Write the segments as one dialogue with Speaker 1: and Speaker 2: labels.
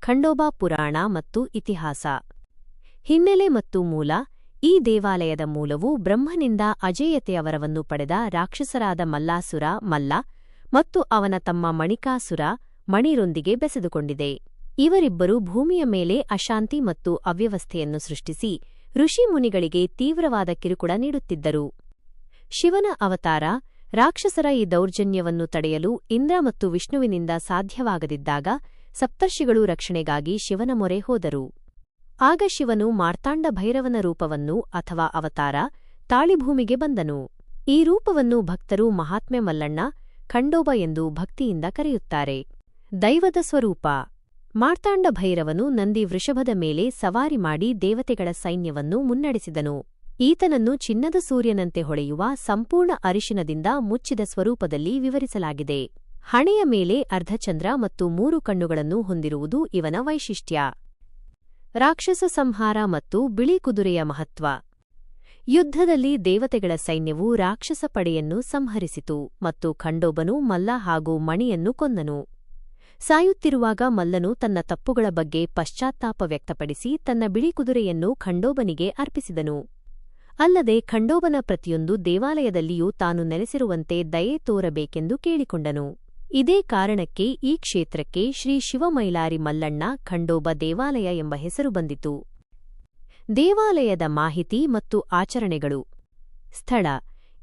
Speaker 1: ಖಂಡೋಬಾ ಪುರಾಣ ಮತ್ತು ಇತಿಹಾಸ. ಹಿನ್ನೆಲೆ ಮತ್ತು ಮೂಲ. ಈ ದೇವಾಲಯದ ಮೂಲವು ಬ್ರಹ್ಮನಿಂದ ಅಜೇಯತೆಯ ವರವನ್ನು ಪಡೆದ ರಾಕ್ಷಸರಾದ ಮಲ್ಲಾಸುರ ಮಲ್ಲ ಮತ್ತು ಅವನ ತಮ್ಮ ಮಣಿಕಾಸುರ ಮಣಿರೊಂದಿಗೆ ಬೆಸೆದುಕೊಂಡಿದೆ. ಇವರಿಬ್ಬರು ಭೂಮಿಯ ಮೇಲೆ ಅಶಾಂತಿ ಮತ್ತು ಅವ್ಯವಸ್ಥೆಯನ್ನು ಸೃಷ್ಟಿಸಿ ಋಷಿಮುನಿಗಳಿಗೆ ತೀವ್ರವಾದ ಕಿರುಕುಳ ನೀಡುತ್ತಿದ್ದರು. ಶಿವನ ಅವತಾರ. ರಾಕ್ಷಸರ ಈ ದೌರ್ಜನ್ಯವನ್ನು ತಡೆಯಲು ಇಂದ್ರ ಮತ್ತು ವಿಷ್ಣುವಿನಿಂದ ಸಾಧ್ಯವಾಗದಿದ್ದಾಗ ಸಪ್ತರ್ಷಿಗಳು ರಕ್ಷಣೆಗಾಗಿ ಶಿವನ ಮೊರೆ ಹೋದರು. ಆಗ ಶಿವನು ಮಾರ್ತಾಂಡ ಭೈರವನ ರೂಪವನ್ನು ಅಥವಾ ಅವತಾರ ತಾಳಿ ಭೂಮಿಗೆ ಬಂದನು. ಈ ರೂಪವನ್ನು ಭಕ್ತರು ಮಹಾತ್ಮೆ ಮಲ್ಲಣ್ಣ ಖಂಡೋಬ ಎಂದು ಭಕ್ತಿಯಿಂದ ಕರೆಯುತ್ತಾರೆ. ದೈವದ ಸ್ವರೂಪ. ಮಾರ್ತಾಂಡ ಭೈರವನು ನಂದಿ ವೃಷಭದ ಮೇಲೆ ಸವಾರಿ ಮಾಡಿ ದೇವತೆಗಳ ಸೈನ್ಯವನ್ನು ಮುನ್ನಡೆಸಿದನು. ಈತನನ್ನು ಚಿನ್ನದ ಸೂರ್ಯನಂತೆ ಹೊಳೆಯುವ ಸಂಪೂರ್ಣ ಅರಿಶಿನದಿಂದ ಮುಚ್ಚಿದ ಸ್ವರೂಪದಲ್ಲಿ ವಿವರಿಸಲಾಗಿದೆ. ಹಣೆಯ ಮೇಲೆ ಅರ್ಧಚಂದ್ರ ಮತ್ತು 3 ಕಣ್ಣುಗಳನ್ನು ಹೊಂದಿರುವುದು ಇವನ ವೈಶಿಷ್ಟ್ಯ. ರಾಕ್ಷಸ ಸಂಹಾರ ಮತ್ತು ಬಿಳಿ ಕುದುರೆಯ ಮಹತ್ವ. ಯುದ್ಧದಲ್ಲಿ ದೇವತೆಗಳ ಸೈನ್ಯವು ರಾಕ್ಷಸ ಪಡೆಯನ್ನು ಸಂಹರಿಸಿತು ಮತ್ತು ಖಂಡೋಬನು ಮಲ್ಲ ಹಾಗೂ ಮಣಿಯನ್ನು ಕೊಂದನು. ಸಾಯುತ್ತಿರುವಾಗ ಮಲ್ಲನು ತನ್ನ ತಪ್ಪುಗಳ ಬಗ್ಗೆ ಪಶ್ಚಾತ್ತಾಪ ವ್ಯಕ್ತಪಡಿಸಿ ತನ್ನ ಬಿಳಿ ಕುದುರೆಯನ್ನು ಖಂಡೋಬನಿಗೆ ಅರ್ಪಿಸಿದನು. ಅಲ್ಲದೆ ಖಂಡೋಬನ ಪ್ರತಿಯೊಂದು ದೇವಾಲಯದಲ್ಲಿಯೂ ತಾನು ನೆಲೆಸಿರುವಂತೆ ದಯೆ ತೋರಬೇಕೆಂದು ಕೇಳಿಕೊಂಡನು. ಇದೇ ಕಾರಣಕ್ಕೆ ಈ ಕ್ಷೇತ್ರಕ್ಕೆ ಶ್ರೀ ಶಿವಮೈಲಾರಿ ಮಲ್ಲಣ್ಣ ಖಂಡೋಬ ದೇವಾಲಯ ಎಂಬ ಹೆಸರು ಬಂದಿತು. ದೇವಾಲಯದ ಮಾಹಿತಿ ಮತ್ತು ಆಚರಣೆಗಳು. ಸ್ಥಳ.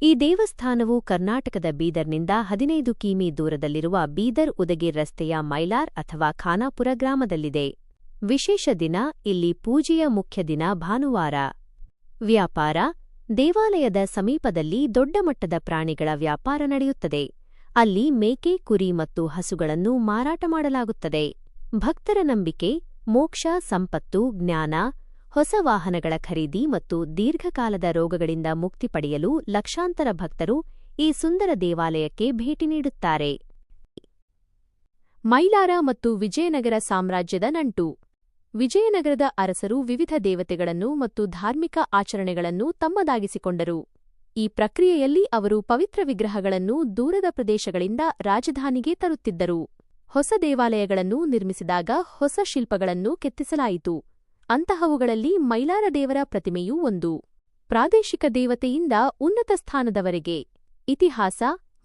Speaker 1: ಈ ದೇವಸ್ಥಾನವು ಕರ್ನಾಟಕದ ಬೀದರ್ನಿಂದ 15 ಕಿಮೀ ದೂರದಲ್ಲಿರುವ ಬೀದರ್-ಉದಗಿರ್ ರಸ್ತೆಯ ಮೈಲಾರ್ ಅಥವಾ ಖಾನಾಪುರ ಗ್ರಾಮದಲ್ಲಿದೆ. ವಿಶೇಷ ದಿನ. ಇಲ್ಲಿ ಪೂಜೆಯ ಮುಖ್ಯ ದಿನ ಭಾನುವಾರ. ವ್ಯಾಪಾರ. ದೇವಾಲಯದ ಸಮೀಪದಲ್ಲಿ ದೊಡ್ಡ ಮಟ್ಟದ ಪ್ರಾಣಿಗಳ ವ್ಯಾಪಾರ ನಡೆಯುತ್ತದೆ. ಅಲ್ಲಿ ಮೇಕೆ, ಕುರಿ ಮತ್ತು ಹಸುಗಳನ್ನು ಮಾರಾಟ ಮಾಡಲಾಗುತ್ತದೆ. ಭಕ್ತರ ನಂಬಿಕೆ. ಮೋಕ್ಷ, ಸಂಪತ್ತು, ಜ್ಞಾನ, ಹೊಸ ವಾಹನಗಳ ಖರೀದಿ ಮತ್ತು ದೀರ್ಘಕಾಲದ ರೋಗಗಳಿಂದ ಮುಕ್ತಿ ಪಡೆಯಲು ಲಕ್ಷಾಂತರ ಭಕ್ತರು ಈ ಸುಂದರ ದೇವಾಲಯಕ್ಕೆ ಭೇಟಿ ನೀಡುತ್ತಾರೆ. ಮೈಲಾರ ಮತ್ತು ವಿಜಯನಗರ ಸಾಮ್ರಾಜ್ಯದ ನಂಟು. ವಿಜಯನಗರದ ಅರಸರು ವಿವಿಧ ದೇವತೆಗಳನ್ನು ಮತ್ತು ಧಾರ್ಮಿಕ ಆಚರಣೆಗಳನ್ನು ತಮ್ಮದಾಗಿಸಿಕೊಂಡರು. ಈ ಪ್ರಕ್ರಿಯೆಯಲ್ಲಿ ಅವರು ಪವಿತ್ರ ವಿಗ್ರಹಗಳನ್ನು ದೂರದ ಪ್ರದೇಶಗಳಿಂದ ರಾಜಧಾನಿಗೆ ತರುತ್ತಿದ್ದರು. ಹೊಸ ದೇವಾಲಯಗಳನ್ನು ನಿರ್ಮಿಸಿದಾಗ ಹೊಸ ಶಿಲ್ಪಗಳನ್ನು ಕೆತ್ತಿಸಲಾಯಿತು. ಅಂತಹವುಗಳಲ್ಲಿ ಮೈಲಾರ ದೇವರ ಪ್ರತಿಮೆಯೂ ಒಂದು. ಪ್ರಾದೇಶಿಕ ದೇವತೆಯಿಂದ ಉನ್ನತ ಸ್ಥಾನದವರೆಗೆ. ಇತಿಹಾಸ.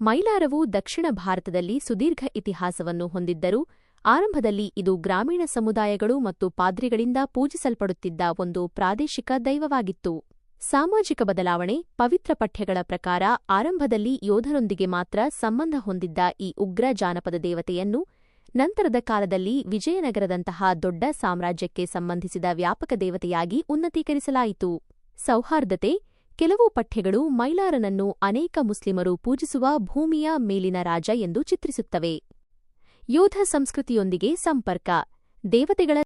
Speaker 1: ಮೈಲಾರವು ದಕ್ಷಿಣ ಭಾರತದಲ್ಲಿ ಸುದೀರ್ಘ ಇತಿಹಾಸವನ್ನು ಹೊಂದಿದ್ದರೂ ಆರಂಭದಲ್ಲಿ ಇದು ಗ್ರಾಮೀಣ ಸಮುದಾಯಗಳು ಮತ್ತು ಪಾದ್ರಿಗಳಿಂದ ಪೂಜಿಸಲ್ಪಡುತ್ತಿದ್ದ ಒಂದು ಪ್ರಾದೇಶಿಕ ದೈವವಾಗಿತ್ತು. ಸಾಮಾಜಿಕ ಬದಲಾವಣೆ. ಪವಿತ್ರ ಪಠ್ಯಗಳ ಪ್ರಕಾರ ಆರಂಭದಲ್ಲಿ ಯೋಧರೊಂದಿಗೆ ಮಾತ್ರ ಸಂಬಂಧ ಹೊಂದಿದ್ದ ಈ ಉಗ್ರ ಜಾನಪದ ದೇವತೆಯನ್ನು ನಂತರದ ಕಾಲದಲ್ಲಿ ವಿಜಯನಗರದಂತಹ ದೊಡ್ಡ ಸಾಮ್ರಾಜ್ಯಕ್ಕೆ ಸಂಬಂಧಿಸಿದ ವ್ಯಾಪಕ ದೇವತೆಯಾಗಿ ಉನ್ನತೀಕರಿಸಲಾಯಿತು. ಸೌಹಾರ್ದತೆ. ಕೆಲವು ಪಠ್ಯಗಳು ಮೈಲಾರನನ್ನು ಅನೇಕ ಮುಸ್ಲಿಮರು ಪೂಜಿಸುವ ಭೂಮಿಯ ಮೇಲಿನ ರಾಜ ಎಂದು ಚಿತ್ರಿಸುತ್ತವೆ. ಯೋಧ ಸಂಸ್ಕೃತಿಯೊಂದಿಗೆ ಸಂಪರ್ಕ. ದೇವತೆಗಳ